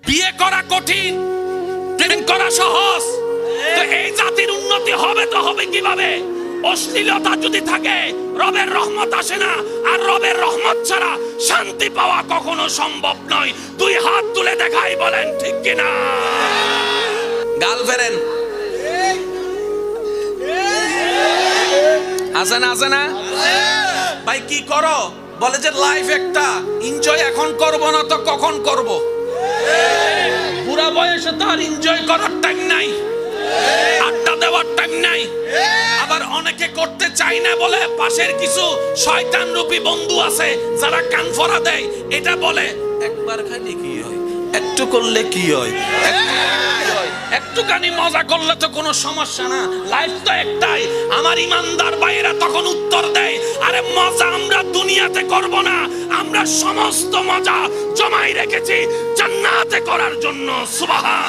বিয়ে করা কঠিন, প্রেম করা সহজ। তো এই জাতির উন্নতি হবে তো হবে কিভাবে? অশ্লীলতা যদি থাকে রবের রহমত আসে না, আর রবের রহমত ছাড়া শান্তি পাওয়া কখনো সম্ভব নয়। দুই হাত তুলে দেখাই, বলেন ঠিক কিনা? গার্লফ্রেন্ড আছে না? আছে না ভাই? কি করো? বলে যে লাইফ একটা, এনজয় এখন করব না তো কখন করব? বুড়া বয়সে তো আর এনজয় করার টাইম নাই, আড্ডা দেওয়ার টাইম নাই। আবার অনেকে করতে চায় না বলে পাশের কিছু শয়তান রূপী বন্ধু আছে যারা কান ফরা দেয়। এটা বলে একবার খাইলে কি হয়, একটু করলে কি হয়, একটুখানি মজা করলে তো কোনো সমস্যা না, লাইফ তো একটাই। আমার ইমানদার ভাইয়েরা তখন উত্তর দেয়, আরে মজা আমরা দুনিয়াতে করব না, আমরা সমস্ত মজা জমাই রেখেছি জান্নাতে করার জন্য। সুবহান।